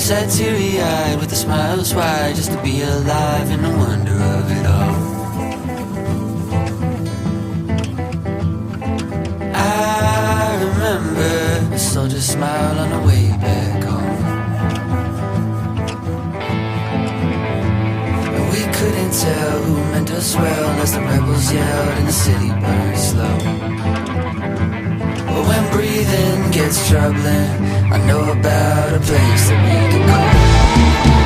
sat teary-eyed with the smiles wide, just to be alive in the wonder of it all. I remember a soldier's smile on the way back home. And we couldn't tell who meant us well as the rebels yelled and the city burned slow. But when breathing gets troubling, I know about a place that we could go.